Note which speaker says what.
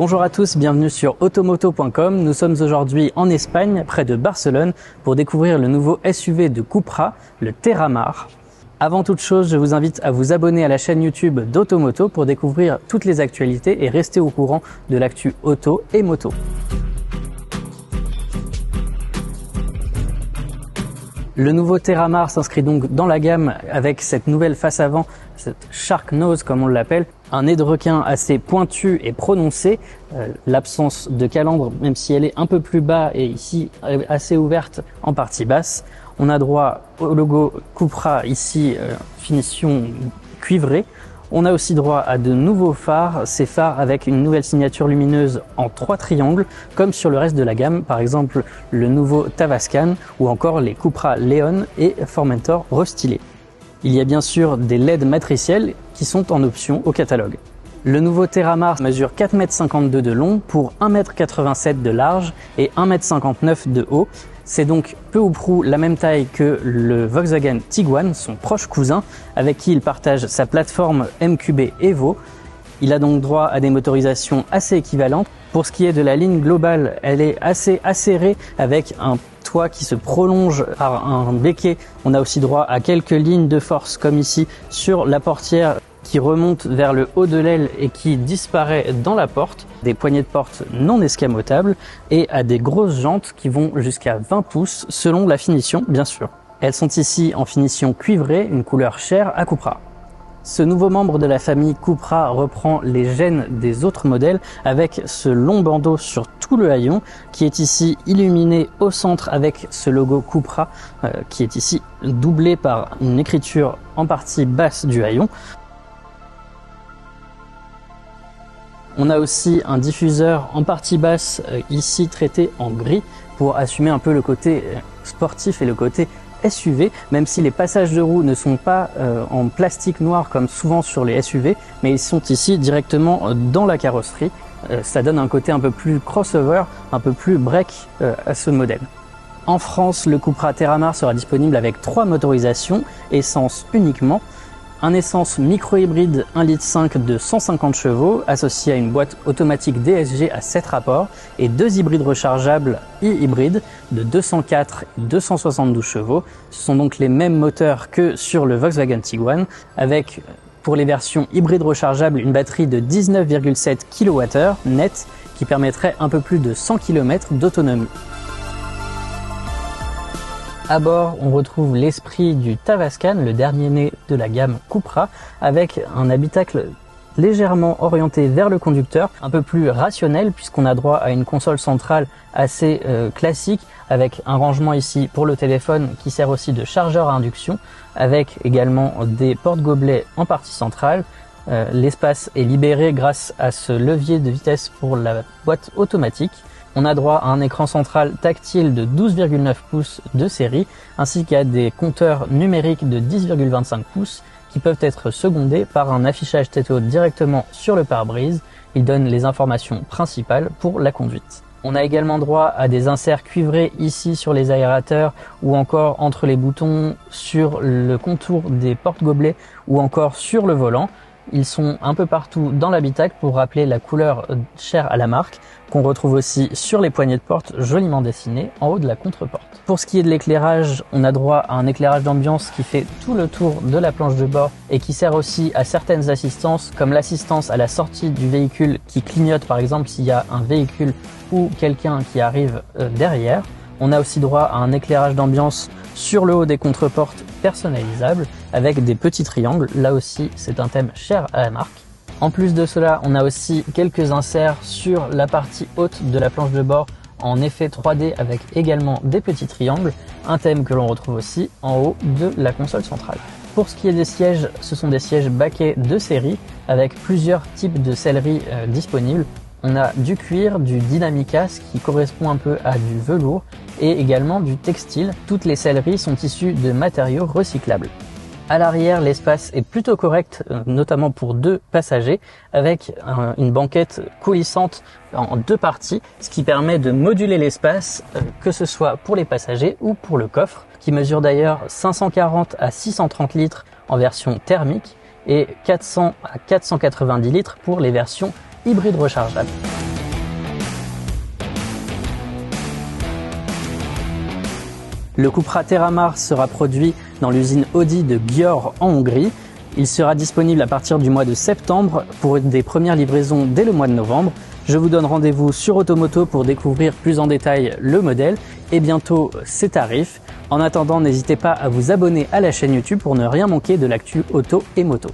Speaker 1: Bonjour à tous, bienvenue sur automoto.com. Nous sommes aujourd'hui en Espagne, près de Barcelone, pour découvrir le nouveau SUV de Cupra, le Terramar. Avant toute chose, je vous invite à vous abonner à la chaîne YouTube d'Automoto pour découvrir toutes les actualités et rester au courant de l'actu auto et moto. Le nouveau Terramar s'inscrit donc dans la gamme avec cette nouvelle face avant, cette Shark Nose comme on l'appelle, un nez de requin assez pointu et prononcé, l'absence de calandre même si elle est un peu plus bas et ici assez ouverte en partie basse. On a droit au logo Cupra ici, finition cuivrée. On a aussi droit à de nouveaux phares, ces phares avec une nouvelle signature lumineuse en 3 triangles, comme sur le reste de la gamme, par exemple le nouveau Tavascan ou encore les Cupra Leon et Formentor restylés. Il y a bien sûr des LED matriciels qui sont en option au catalogue. Le nouveau Terramar mesure 4,52 m de long pour 1,87 m de large et 1,59 m de haut. C'est donc peu ou prou la même taille que le Volkswagen Tiguan, son proche cousin, avec qui il partage sa plateforme MQB Evo. Il a donc droit à des motorisations assez équivalentes. Pour ce qui est de la ligne globale, elle est assez acérée avec un toit qui se prolonge par un béquet. On a aussi droit à quelques lignes de force comme ici sur la portière qui remonte vers le haut de l'aile et qui disparaît dans la porte, des poignées de porte non escamotables et à des grosses jantes qui vont jusqu'à 20 pouces selon la finition bien sûr. Elles sont ici en finition cuivrée, une couleur chère à Cupra. Ce nouveau membre de la famille Cupra reprend les gènes des autres modèles avec ce long bandeau sur tout le haillon qui est ici illuminé au centre avec ce logo Cupra qui est ici doublé par une écriture en partie basse du haillon. On a aussi un diffuseur en partie basse ici traité en gris pour assumer un peu le côté sportif et le côté SUV, même si les passages de roues ne sont pas en plastique noir comme souvent sur les SUV, mais ils sont ici directement dans la carrosserie. Ça donne un côté un peu plus crossover, un peu plus break à ce modèle. En France, le Cupra Terramar sera disponible avec 3 motorisations, essence uniquement. Un essence micro-hybride 1,5 litre de 150 chevaux associé à une boîte automatique DSG à 7 rapports et 2 hybrides rechargeables e-hybrides de 204 et 272 chevaux. Ce sont donc les mêmes moteurs que sur le Volkswagen Tiguan avec pour les versions hybrides rechargeables une batterie de 19,7 kWh net qui permettrait un peu plus de 100 km d'autonomie. À bord, on retrouve l'esprit du Tavascan, le dernier né de la gamme Cupra, avec un habitacle légèrement orienté vers le conducteur, un peu plus rationnel puisqu'on a droit à une console centrale assez classique avec un rangement ici pour le téléphone qui sert aussi de chargeur à induction, avec également des porte-gobelets en partie centrale. L'espace est libéré grâce à ce levier de vitesse pour la boîte automatique. On a droit à un écran central tactile de 12,9 pouces de série, ainsi qu'à des compteurs numériques de 10,25 pouces qui peuvent être secondés par un affichage tête haute directement sur le pare-brise. Il donne les informations principales pour la conduite. On a également droit à des inserts cuivrés ici sur les aérateurs ou encore entre les boutons, sur le contour des porte-gobelets ou encore sur le volant. Ils sont un peu partout dans l'habitacle pour rappeler la couleur chère à la marque, qu'on retrouve aussi sur les poignées de porte joliment dessinées en haut de la contreporte. Pour ce qui est de l'éclairage, on a droit à un éclairage d'ambiance qui fait tout le tour de la planche de bord et qui sert aussi à certaines assistances, comme l'assistance à la sortie du véhicule qui clignote par exemple s'il y a un véhicule ou quelqu'un qui arrive derrière. On a aussi droit à un éclairage d'ambiance sur le haut des contreportes personnalisable avec des petits triangles. Là aussi, c'est un thème cher à la marque. En plus de cela, on a aussi quelques inserts sur la partie haute de la planche de bord en effet 3D avec également des petits triangles, un thème que l'on retrouve aussi en haut de la console centrale. Pour ce qui est des sièges, ce sont des sièges baquets de série avec plusieurs types de sellerie disponibles. On a du cuir, du Dynamica, ce qui correspond un peu à du velours, et également du textile. Toutes les selleries sont issues de matériaux recyclables. À l'arrière, l'espace est plutôt correct, notamment pour 2 passagers, avec une banquette coulissante en 2 parties, ce qui permet de moduler l'espace, que ce soit pour les passagers ou pour le coffre, qui mesure d'ailleurs 540 à 630 litres en version thermique et 400 à 490 litres pour les versions hybrides rechargeables. Le Cupra Terramar sera produit dans l'usine Audi de Győr en Hongrie. Il sera disponible à partir du mois de septembre pour des premières livraisons dès le mois de novembre. Je vous donne rendez-vous sur Automoto pour découvrir plus en détail le modèle et bientôt ses tarifs. En attendant, n'hésitez pas à vous abonner à la chaîne YouTube pour ne rien manquer de l'actu auto et moto.